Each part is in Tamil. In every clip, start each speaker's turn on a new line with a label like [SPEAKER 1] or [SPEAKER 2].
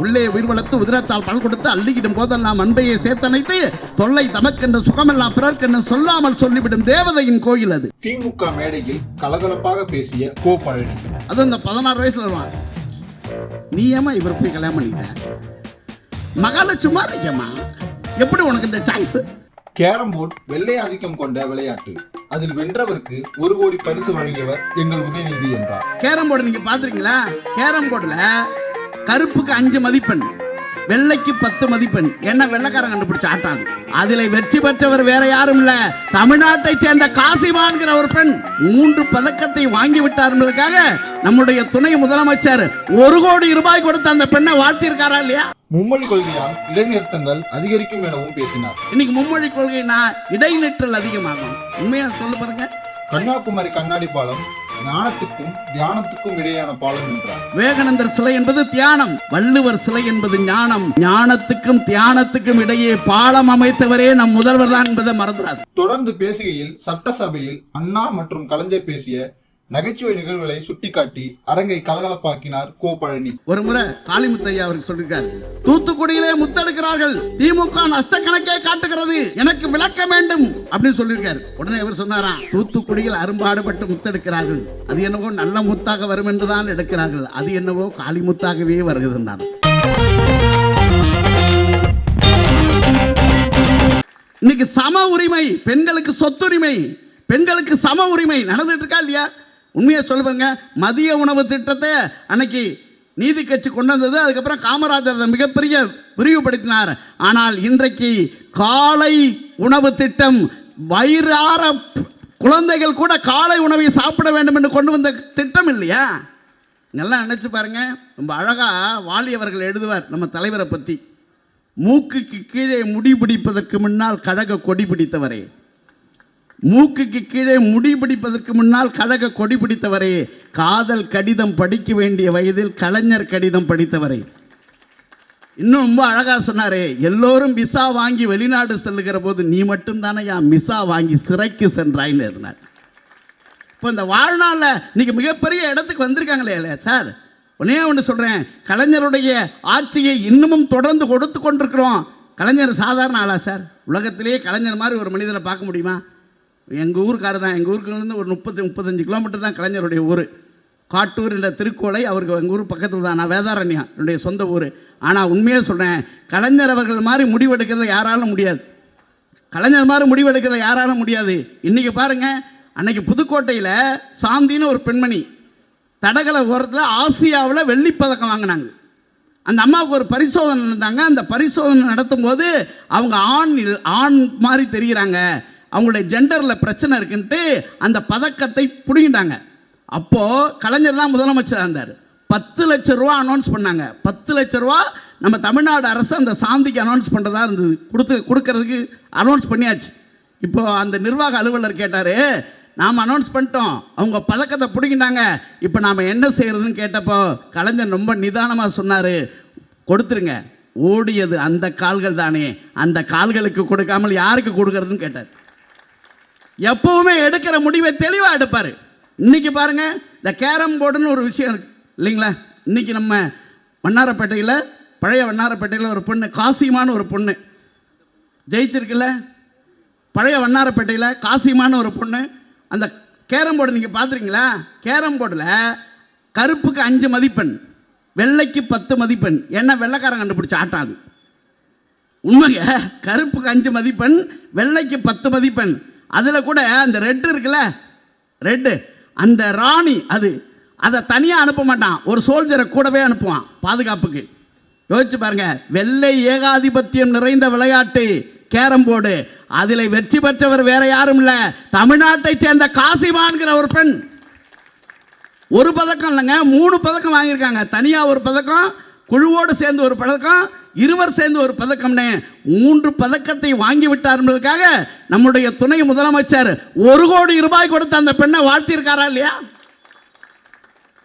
[SPEAKER 1] உள்ளே உயிர் வளர்த்து உதிரத்தால் பல் கொடுத்து அள்ளிக்கிடும் போதெல்லாம் அன்பையை சேர்த்தனைத்து தொல்லை தமக்கென்ற சுகமெல்லாம் பிறர்க்கென்று சொல்லாமல் சொல்லிவிடும் தேவதையின் கோயில் அது.
[SPEAKER 2] திமுக மேடையில் கலகலப்பாக பேசிய கோ பழனி.
[SPEAKER 1] அது இந்த 16 வயசுல வருவான். நீ ஏமா இவர் போய் கல்யாணம் பண்ணிட்ட? மகாலட்சுமா இருக்கேம்மா, எப்படி உனக்கு இந்த சாய்ஸ்?
[SPEAKER 2] கேரம் போர்டு வெள்ளை ஆதிக்கம் கொண்ட விளையாட்டு, அதில் வென்றவருக்கு 1 கோடி பரிசு வழங்கியவர் எங்கள் உதயநிதி என்றார்.
[SPEAKER 1] கேரம் போர்டு நீங்க பாத்துருக்கீங்களா? கேரம் போர்டுல கருப்புக்கு 5 மதிப்பெண், வெள்ளைக்கு 10 மதிப்பெண். என்ன வெள்ளைக்காரன் கண்டுபிடிச்ச ஆட்டாது. அதில் வெற்றி பெற்றவர் வேற யாரும் இல்ல, தமிழ்நாட்டை சேர்ந்த காசிமான்கிற ஒரு பெண் 3 பதக்கத்தை வாங்கி விட்டார்களுக்காக நம்முடைய துணை முதலமைச்சர் 1 கோடி ரூபாய் கொடுத்து அந்த பெண்ணை வாழ்த்திருக்காரா இல்லையா?
[SPEAKER 2] மும்மொழி கொள்கையால் இடைநிறுத்தங்கள் அதிகரிக்கும் எனவும் பேசினார்.
[SPEAKER 1] இன்னைக்கு மும்மொழி கொள்கைனா இடைநிற்றல் அதிகமாகும். உண்மையா சொல்ல பாருங்க.
[SPEAKER 2] கன்னியாகுமரி கண்ணாடி பாலம் ஞானத்துக்கும் தியானத்துக்கும் இடையான பாலம் என்றார்.
[SPEAKER 1] விவேகானந்தர் சிலை என்பது தியானம், வள்ளுவர் சிலை என்பது ஞானம். ஞானத்துக்கும் தியானத்துக்கும் இடையே பாலம் அமைத்தவரே நம் முதல்வர் தான் என்பதை மறந்துடாது.
[SPEAKER 2] தொடர்ந்து பேசுகையில் சட்டசபையில் அண்ணா மற்றும் கலைஞர் பேசிய நகைச்சுவை நிகழ்வுகளை சுட்டிக்காட்டி அரங்கை கலகலப்பாக்கினார் கோ பழனி.
[SPEAKER 1] ஒரு முறை காளிமுத்தையா அவருக்கு சொல்லிருக்காரு, தூத்துக்குடியிலே முத்தெடுக்கிறார்கள், திமுக நஷ்ட கணக்கே காட்டுகிறது, எனக்கு விளக்க வேண்டும் அப்படின்னு சொல்லியிருக்காரு. உடனே அவர் சொன்னாரா, தூத்துக்குடியில் அரும்பாடுபட்டு முத்தெடுக்கிறார்கள், அது என்னவோ நல்ல முத்தாக வரும் என்றுதான் எடுக்கிறார்கள், அது என்னவோ காளிமுத்தாகவே வருகிறது. இன்னைக்கு சம உரிமை, பெண்களுக்கு சொத்துரிமை, பெண்களுக்கு சம உரிமை நடந்துட்டு இருக்கா இல்லையா? உண்மையை சொல்லுவாங்க. மதிய உணவு திட்டத்தை அன்னைக்கு நீதி கட்சி கொண்டு வந்தது, அதுக்கப்புறம் காமராஜர் மிகப்பெரிய விரிவுபடுத்தினார். ஆனால் இன்றைக்கு காலை உணவு திட்டம், வயிறார குழந்தைகள் கூட காலை உணவை சாப்பிட வேண்டும் என்று கொண்டு வந்த திட்டம் இல்லையா? நல்லா நினைச்சு பாருங்க. ரொம்ப அழகா வாலி அவர்கள் எழுதுவார் நம்ம தலைவரை பற்றி. மூக்குக்கு கீழே முடி பிடிப்பதற்கு முன்னால் கழக கொடி பிடித்தவரே, மூக்குக்கு கீழே முடி பிடிப்பதற்கு முன்னால் கழக கொடி பிடித்தவரே, காதல் கடிதம் படிக்க வேண்டிய வயதில் கலைஞர் கடிதம் படித்தவரே. இன்னும் ரொம்ப அழகா சொன்னாரே, எல்லோரும் விசா வாங்கி வெளிநாடு செல்லுகிற போது நீ மட்டும்தானே மிசா வாங்கி சிறைக்கு சென்றாயின்னு இருந்தார். இப்போ இந்த வாழ்நாளில் இன்னைக்கு மிகப்பெரிய இடத்துக்கு வந்திருக்காங்களே இல்லையா சார்? ஒன்னே ஒன்று சொல்கிறேன், கலைஞருடைய ஆட்சியை இன்னமும் தொடர்ந்து கொடுத்து கொண்டிருக்கிறோம். கலைஞர் சாதாரண ஆளா சார்? உலகத்திலேயே கலைஞர் மாதிரி ஒரு மனிதனை பார்க்க முடியுமா? எங்கள் ஊருக்காரர் தான். எங்கள் ஊருக்குலேருந்து ஒரு 30-35 கிலோமீட்டர் தான் கலைஞருடைய ஊர். காட்டூர் என்ற திருக்கோளை அவருக்கு எங்கள் ஊர் பக்கத்தில் தான். நான் வேதாரண்யம் என்னுடைய சொந்த ஊர். ஆனால் உண்மையாக சொல்கிறேன், கலைஞர் அவர்கள் மாதிரி முடிவெடுக்கிறத யாராலும் முடியாது. கலைஞர் மாதிரி முடிவெடுக்கிறத யாராலும் முடியாது. இன்றைக்கி பாருங்கள், அன்னைக்கு புதுக்கோட்டையில் சாந்தின்னு ஒரு பெண்மணி தடகள ஓரத்தில் ஆசியாவில் வெள்ளிப்பதக்கம் வாங்கினாங்க. அந்த அம்மாவுக்கு ஒரு பரிசோதனை நடந்தாங்க. அந்த பரிசோதனை நடத்தும் போது அவங்க ஆண் மாதிரி தெரிகிறாங்க, அவங்களுடைய ஜெண்டரில் பிரச்சனை இருக்குன்ட்டு அந்த பதக்கத்தை பிடிங்கிட்டாங்க. அப்போது கலைஞர் தான் முதலமைச்சராக இருந்தார். 10 லட்சம் ரூபா அனௌன்ஸ் பண்ணாங்க. 10 லட்சம் ரூபா நம்ம தமிழ்நாடு அரசு அந்த சாந்திக்கு அனௌன்ஸ் பண்ணுறதா இருந்தது. கொடுக்கறதுக்கு அனௌன்ஸ் பண்ணியாச்சு. இப்போ அந்த நிர்வாக அலுவலர் கேட்டார், நாம் அனௌன்ஸ் பண்ணிட்டோம், அவங்க பதக்கத்தை பிடிங்கிட்டாங்க, இப்போ நாம் என்ன செய்கிறதுன்னு கேட்டப்போ கலைஞர் ரொம்ப நிதானமாக சொன்னார், கொடுத்துருங்க, ஓடியது அந்த கால்கள் தானே, அந்த கால்களுக்கு கொடுக்காமல் யாருக்கு கொடுக்கறதுன்னு கேட்டார். எப்பவுமே எடுக்கிற முடிவை தெளிவாக எடுப்பார். இன்னைக்கு பாருங்க, இந்த கேரம் போர்டுன்னு ஒரு விஷயம் இருக்கு இல்லைங்களா? இன்னைக்கு நம்ம வண்ணாரப்பேட்டையில், பழைய வண்ணாரப்பேட்டையில் ஒரு பொண்ணு, காசிமான்னு ஒரு பொண்ணு ஜெயிச்சிருக்குல்ல. பழைய வண்ணாரப்பேட்டையில் காசிமான்னு ஒரு பொண்ணு. அந்த கேரம் போர்டு நீங்கள் பார்த்துருக்கீங்களா? கேரம் போர்டில் கருப்புக்கு 5 மதிப்பெண், வெள்ளைக்கு 10 மதிப்பெண். என்ன வெள்ளைக்காரன் கண்டுபிடிச்ச ஆட்டாது. உண்மைங்க, கருப்புக்கு 5 மதிப்பெண், வெள்ளைக்கு 10 மதிப்பெண். அதில் கூட அந்த ரெட்டு இருக்குல்ல, ரெட்டு, அந்த ராணி அதை தனியாக அனுப்ப மாட்டான், ஒரு சோல்ஜரை கூடவே அனுப்புவான் பாதுகாப்புக்கு. யோசிச்சு பாருங்க, வெள்ளை ஏகாதிபத்தியம் நிறைந்த விளையாட்டு கேரம் போர்டு. அதில் வெற்றி பெற்றவர் வேற யாரும் இல்லை, தமிழ்நாட்டை சேர்ந்த காசிமான்கிற ஒரு பெண். 1 பதக்கம் இல்லைங்க, 3 பதக்கம் வாங்கியிருக்காங்க. தனியாக ஒரு பதக்கம், குழுவோடு சேர்ந்து ஒரு பதக்கம், இருவர் சேர்ந்து ஒரு பதக்கம்னு 3 பதக்கத்தை வாங்கி விட்டார்களுக்காக நம்முடைய துணை முதலமைச்சர் 1 கோடி ரூபாய் கொடுத்து அந்த பெண்ணை வாழ்த்தியிருக்காரா இல்லையா?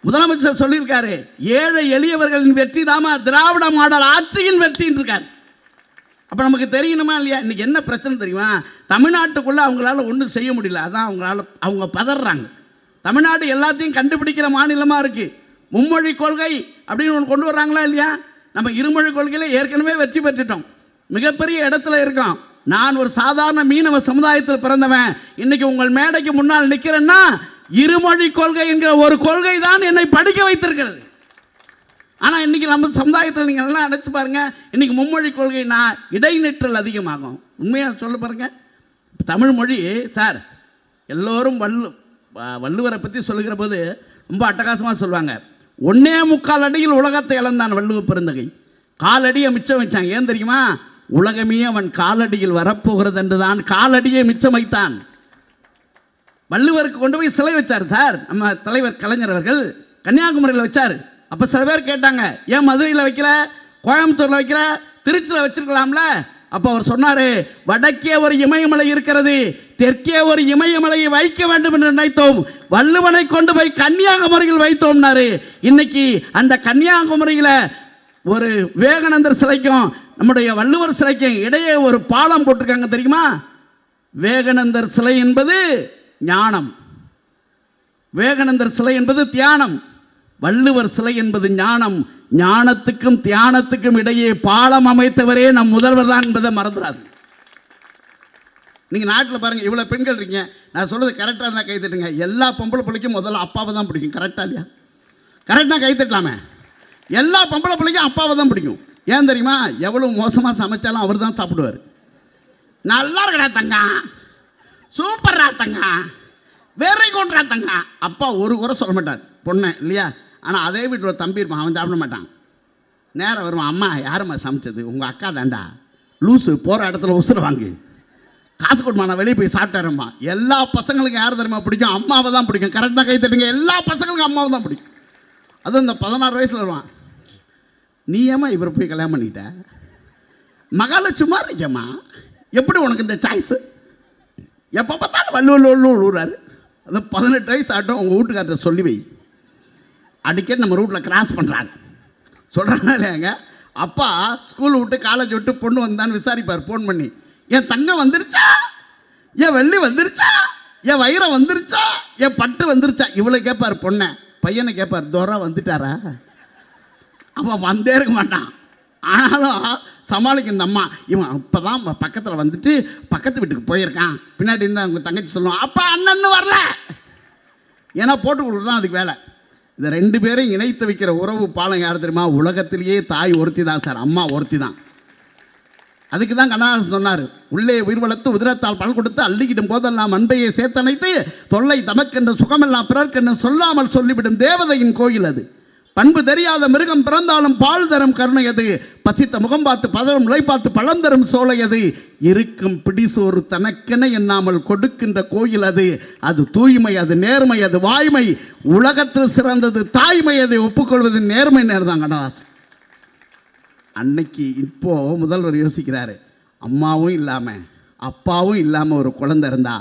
[SPEAKER 1] முதலமைச்சர் சொல்லியிருக்காரு, ஏழை எளியவர்களின் வெற்றி தாமா திராவிட மாடல் ஆட்சியின் வெற்றின்னு இருக்காரு. அப்போ நமக்கு தெரியணுமா இல்லையா? இன்னைக்கு என்ன பிரச்சனை தெரியுமா? தமிழ்நாட்டுக்குள்ளே அவங்களால ஒன்றும் செய்ய முடியல. அதான் அவங்க பதறாங்க. தமிழ்நாடு எல்லாத்தையும் கண்டுபிடிக்கிற மாநிலமாக இருக்குது. மும்மொழி கொள்கை அப்படின்னு ஒன்று கொண்டு வர்றாங்களா இல்லையா? நம்ம இருமொழி கொள்கையில் ஏற்கனவே வெற்றி பெற்றுட்டோம், மிகப்பெரிய இடத்துல இருக்கோம். நான் ஒரு சாதாரண மீனவ சமுதாயத்தில் பிறந்தவன், இன்னைக்கு உங்கள் மேடைக்கு முன்னால் நிற்கிறேன்னா இருமொழி கொள்கை என்கிற ஒரு கொள்கை தான் என்னை படிக்க வைத்திருக்கிறது. ஆனால் இன்னைக்கு நம்ம சமுதாயத்தில் நீங்கள் எல்லாம் நினச்சி பாருங்க, இன்னைக்கு மும்மொழி கொள்கைனா இடைநிற்றல் அதிகமாகும். உண்மையாக சொல்ல பாருங்க, தமிழ் மொழி சார் எல்லோரும் வள்ளுவரை பற்றி சொல்லுகிற போது ரொம்ப அட்டகாசமாக சொல்லுவாங்க. 1.25 அடியில் உலகத்தை இழந்தான் வள்ளுவ பெருந்தகை, காலடியை மிச்சம் வச்சான். ஏன் தெரியுமா? உலகமே அவன் காலடியில் வரப்போகிறது என்றுதான் காலடியை மிச்சம் வைத்தான். வள்ளுவருக்கு கொண்டு போய் சிலை வச்சார் சார் நம்ம தலைவர் கலைஞர் அவர்கள், கன்னியாகுமரியில் வச்சார். அப்போ சில பேர் கேட்டாங்க, ஏன் மதுரையில் வைக்கல, கோயம்புத்தூரில் வைக்கல, திருச்சியில் வச்சிருக்கலாம்ல? அப்போ அவர் சொன்னார், வடக்கே ஒரு இமயமலை இருக்கிறது, தெற்கே ஒரு இமயமலையை வைக்க வேண்டும் என்று நினைத்தோம், வள்ளுவனை கொண்டு போய் கன்னியாகுமரியில் வைத்தோம்னாரு. இன்னைக்கு அந்த கன்னியாகுமரியில் ஒரு விவேகானந்தர் சிலைக்கும் நம்முடைய வள்ளுவர் சிலைக்கும் இடையே ஒரு பாலம் போட்டிருக்காங்க தெரியுமா? விவேகானந்தர் சிலை என்பது ஞானம், விவேகானந்தர் சிலை என்பது தியானம், வள்ளுவர் சிலை என்பது ஞானம். ஞானத்துக்கும் தியானத்துக்கும் இடையே பாலம் அமைத்தவரே நம் முதல்வர் தான் என்பதை மறந்துடாது. நீங்கள் நாட்டில் பாருங்கள், இவ்வளோ பெண்கள் இருக்கீங்க, நான் சொல்கிறது கரெக்டாக இருந்தால் கை தட்டுங்க. எல்லா பொம்பளை பிள்ளைக்கும் முதல்ல அப்பாவை தான் பிடிக்கும். கரெக்டாக இல்லையா? கரெக்டாக கை தட்டலாமே. எல்லா பொம்பளை பிள்ளைக்கும் அப்பாவை தான் பிடிக்கும். ஏன் தெரியுமா? எவ்வளோ மோசமாக சமைச்சாலும் அவர் தான் சாப்பிடுவார். நல்லா இருக்கடா தங்கா, சூப்பர்ரா தங்கா, வெரி குட்ரா தங்கா. அப்பா ஒரு குறை சொல்ல மாட்டார் பொண்ணை இல்லையா? ஆனால் அதே வீட்டில் ஒரு தம்பி இருப்பான், அவன் சாப்பிட மாட்டான். நேரம் வருவான், அம்மா யாரும்மா சமைச்சது? உங்கள் அக்கா தாண்டா, லூஸு, போகிற இடத்துல உசுர வாங்கு, காசு கொடுமா, நான் வெளியே போய் சாப்பிட்டாரம்மா. எல்லா பசங்களுக்கும் யார் தெரியுமா பிடிக்கும்? அம்மாவை தான் பிடிக்கும். கரெக்டாக கை தட்டுங்க. எல்லா பசங்களுக்கும் அம்மாவை தான் பிடிக்கும். அதுவும் இந்த 16 வயசில் வருவான், நீ ஏமா இவரை போய் கல்யாணம் பண்ணிக்கிட்ட? மகாலட்சுமா இருக்கேம்மா, எப்படி உனக்கு இந்த சாய்ஸு? எப்போ பார்த்தாலும் வள்ளுவர் ஊறாரு. அது 18 வயசு ஆட்டம். உங்கள் வீட்டுக்கார்ட்ட சொல்லி வை, அடிக்கடி நம்ம ரூட்டில் கிராஸ் பண்ணுறாங்க. சொல்கிறாங்க இல்லையாங்க, அப்பா ஸ்கூல் விட்டு காலேஜ் விட்டு பொண்ணு வந்தான்னு விசாரிப்பார் ஃபோன் பண்ணி. என் தங்கம் வந்துருச்சா, என் வெள்ளி வந்துருச்சா, என் வைரம் வந்துருச்சா, என் பட்டு வந்துருச்சா, இவ்வளோ கேட்பார் பொண்ணை. பையனை கேட்பார், தோரா வந்துட்டாரா? அவன் வந்தே இருக்க மாட்டான். ஆனாலும் சமாளிக்க இந்த அம்மா, இவன் இப்போ தான் பக்கத்தில் வந்துட்டு பக்கத்து வீட்டுக்கு போயிருக்கான். பின்னாடி இருந்தால் அவங்க தங்கச்சி சொல்லுவான், அப்பா அண்ணன்னு வரல, ஏன்னா போட்டு கொடுக்குறது தான் அதுக்கு வேலை. இந்த 2 பேரும் இணைத்து வைக்கிற உறவு பாலம் யார் தெரியுமா? உலகத்திலேயே தாய் ஒருத்தி தான் சார், அம்மா ஒருத்தி தான். அதுக்கு தான் கண்ணதாசன் சொன்னார், உள்ளே உயிர் வளர்த்து உதிரத்தால் பல் கொடுத்து அள்ளிக்கிடும் போதெல்லாம் அன்பையை சேர்த்தனைத்து தொல்லை தமக்கென்ற சுகமெல்லாம் பிறர்க்கென்று சொல்லாமல் சொல்லிவிடும் தேவதையின் கோயில் அது. பண்பு தெரியாத மிருகம் பிறந்தாலும் பால் தரும் கருணை அது, பசித்த முகம் பார்த்து பதரும் முளை பார்த்து பழம் தரும் சோலை அது, இருக்கும் பிடிசோறு தனக்கென எண்ணாமல் கொடுக்கின்ற கோயில் அது. அது தூய்மை, அது நேர்மை, அது வாய்மை, உலகத்தில் சிறந்தது தாய்மை, அதை ஒப்புக்கொள்வது நேர்மை. நேர்தான் கண்ணதாசன். அன்னைக்கு இப்போ முதல்வர் யோசிக்கிறாரு, அம்மாவும் இல்லாமல் அப்பாவும் இல்லாமல் ஒரு குழந்தை இருந்தா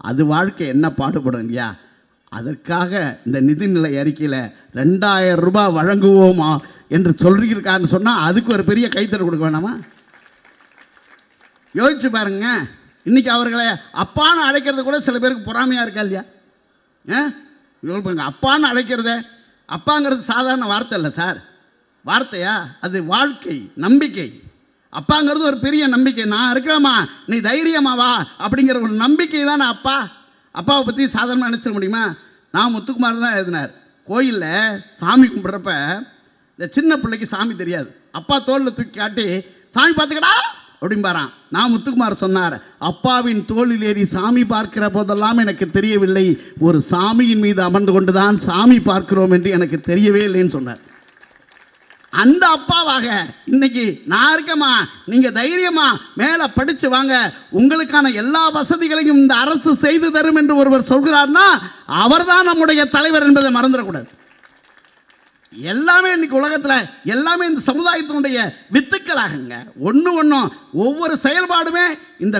[SPEAKER 1] அது வாழ்க்கை என்ன பாடுபடும் இல்லையா? அதற்காக இந்த நிதிநிலை அறிக்கையில் 2000 ரூபாய் வழங்குவோமா என்று சொல்லியிருக்காருன்னு சொன்னால் அதுக்கு ஒரு பெரிய கைத்தறி கொடுக்க வேணாமா? யோசிச்சு பாருங்க. இன்னைக்கு அவர்களை அப்பான்னு அழைக்கிறது கூட சில பேருக்கு பொறாமையாக இருக்கா இல்லையா? அப்பான்னு அழைக்கிறத, அப்பாங்கிறது சாதாரண வார்த்தை இல்லை சார், வார்த்தையா? அது வாழ்க்கை, நம்பிக்கை. அப்பாங்கிறது ஒரு பெரிய நம்பிக்கை. நான் இருக்கிறேம்மா, நீ தைரியமாவா அப்படிங்கிற ஒரு நம்பிக்கை தானே அப்பா. அப்பாவை பற்றி சாதாரணமாக நினச்சிட முடியுமா? நான் முத்துக்குமார் தான் எழுதினார். கோயிலில் சாமி கும்பிட்றப்ப இந்த சின்ன பிள்ளைக்கு சாமி தெரியாது, அப்பா தோளில் தூக்கி காட்டி சாமி பார்த்துக்கடா அப்படிம்பாரான். நான் முத்துக்குமார் சொன்னார், அப்பாவின் தோளில் ஏறி சாமி பார்க்கிற போதெல்லாம் எனக்கு தெரியவில்லை, ஒரு சாமியின் மீது அமர்ந்து கொண்டு தான் சாமி பார்க்கிறோம் என்று எனக்கு தெரியவே இல்லைன்னு சொன்னார். அந்த அப்பாவாக இன்னைக்கு நான் இருக்கேம்மா, நீங்கள் தைரியமா மேலே படித்து வாங்க, உங்களுக்கான எல்லா வசதிகளையும் இந்த அரசு செய்து தரும் என்று ஒருவர் சொல்கிறார்னா அவர் தான் நம்முடைய தலைவர் என்பதை மறந்துடக்கூடாது. எல்லாமே இன்னைக்கு உலகத்தில் எல்லாமே இந்த சமுதாயத்தினுடைய வித்துக்களாகுங்க. ஒன்றும் ஒவ்வொரு செயல்பாடுமே இந்த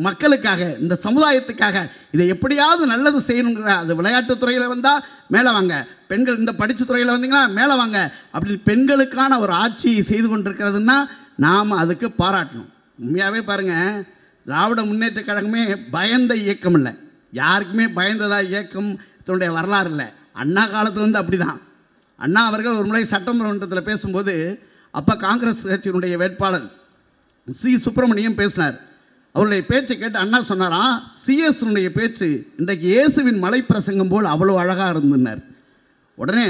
[SPEAKER 1] மக்களுக்காக, இந்த சமுதாயத்துக்காக. இதை எப்படியாவது நல்லது செய்யணுங்கிற, அது விளையாட்டுத்துறையில் வந்தால் மேலே வாங்க, பெண்கள் இந்த படித்த துறையில் வந்தீங்கன்னா மேலே வாங்க, அப்படி பெண்களுக்கான ஒரு ஆட்சியை செய்து கொண்டிருக்கிறதுனா நாம் அதுக்கு பாராட்டணும். உண்மையாகவே பாருங்கள், திராவிட முன்னேற்ற கழகமே பயந்த இயக்கம் இல்லை, யாருக்குமே பயந்ததா இயக்கம் இதனுடைய வரலாறு இல்லை. அண்ணா காலத்துலேருந்து அப்படி தான். அண்ணா அவர்கள் ஒரு முறை சட்டமன்றத்தில் பேசும்போது அப்போ காங்கிரஸ் கட்சியினுடைய வேட்பாளர் சி சுப்பிரமணியம் பேசினார். அவருடைய பேச்சை கேட்டு அண்ணா சொன்னாராம், சிஎஸ்னுடைய பேச்சு இன்றைக்கு இயேசுவின் மலை பிரசங்கம் போல் அவ்வளோ அழகாக இருந்துன்னார். உடனே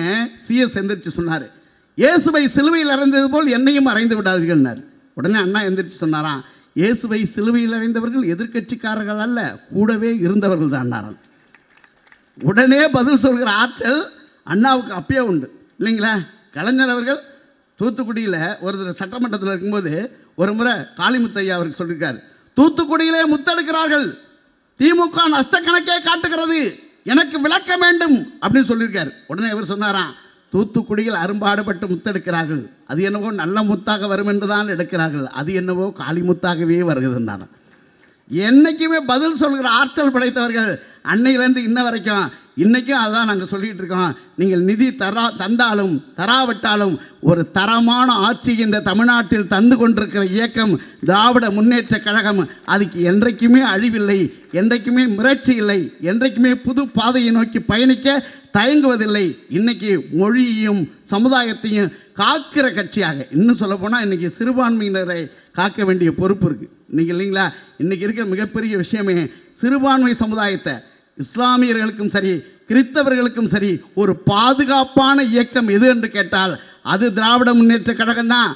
[SPEAKER 1] சிஎஸ் எந்திரிச்சு சொன்னார், இயேசுவை சிலுவையில் அறைந்தது போல் என்னையும் அறைந்து விடாதீர்கள்னார். உடனே அண்ணா எந்திரிச்சு சொன்னாராம், இயேசுவை சிலுவையில் அறைந்தவர்கள் எதிர்க்கட்சிக்காரர்கள் அல்ல, கூடவே இருந்தவர்கள் தான். உடனே பதில் சொல்கிற ஆற்றல் அண்ணாவுக்கு அப்பயே உண்டு இல்லைங்களா? கலைஞர் அவர்கள் தூத்துக்குடியில் ஒரு சட்டமன்றத்தில் இருக்கும்போது ஒரு முறை காளிமுத்தையா அவருக்கு சொல்லியிருக்காரு, தூத்துக்குடியிலே முத்தெடுக்கிறார்கள், திமுக நஷ்டக்கணக்கே காட்டுகிறது, எனக்கு விளக்க வேண்டும் அப்படின்னு சொல்லியிருக்காரு. உடனே இவர் சொன்னாராம், தூத்துக்குடியில் அரும்பாடுபட்டு முத்தெடுக்கிறார்கள், அது என்னவோ நல்ல முத்தாக வரும் என்று தான் எடுக்கிறார்கள், அது என்னவோ காளிமுத்தாகவே வருகிறதுனால. என்றைக்குமே பதில் சொல்கிற ஆற்றல் படைத்தவர்கள் அன்னையிலேருந்து இன்ன வரைக்கும் இன்றைக்கும் அதான் நாங்கள் சொல்லிகிட்டு இருக்கோம். நீங்கள் நிதி தந்தாலும் தராவிட்டாலும் ஒரு தரமான ஆட்சி இந்த தமிழ்நாட்டில் தந்து கொண்டிருக்கிற இயக்கம் திராவிட முன்னேற்ற கழகம். அதுக்கு என்றைக்குமே அழிவில்லை, என்றைக்குமே மிரட்சி இல்லை, என்றைக்குமே புது பாதையை நோக்கி பயணிக்க தயங்குவதில்லை. இன்னைக்கு மொழியையும் சமுதாயத்தையும் காக்கிற கட்சியாக, இன்னும் சொல்ல போனால் இன்றைக்கி சிறுபான்மையினரை காக்க வேண்டிய பொறுப்பு இருக்குது இன்றைக்கி இல்லைங்களா? இன்றைக்கி இருக்க மிகப்பெரிய விஷயமே சிறுபான்மை சமுதாயத்தை, இஸ்லாமியர்களுக்கும் சரி கிறிஸ்தவர்களுக்கும் சரி ஒரு பாதுகாப்பான இயக்கம் எது என்று கேட்டால் அது திராவிட முன்னேற்ற கழகம் தான்.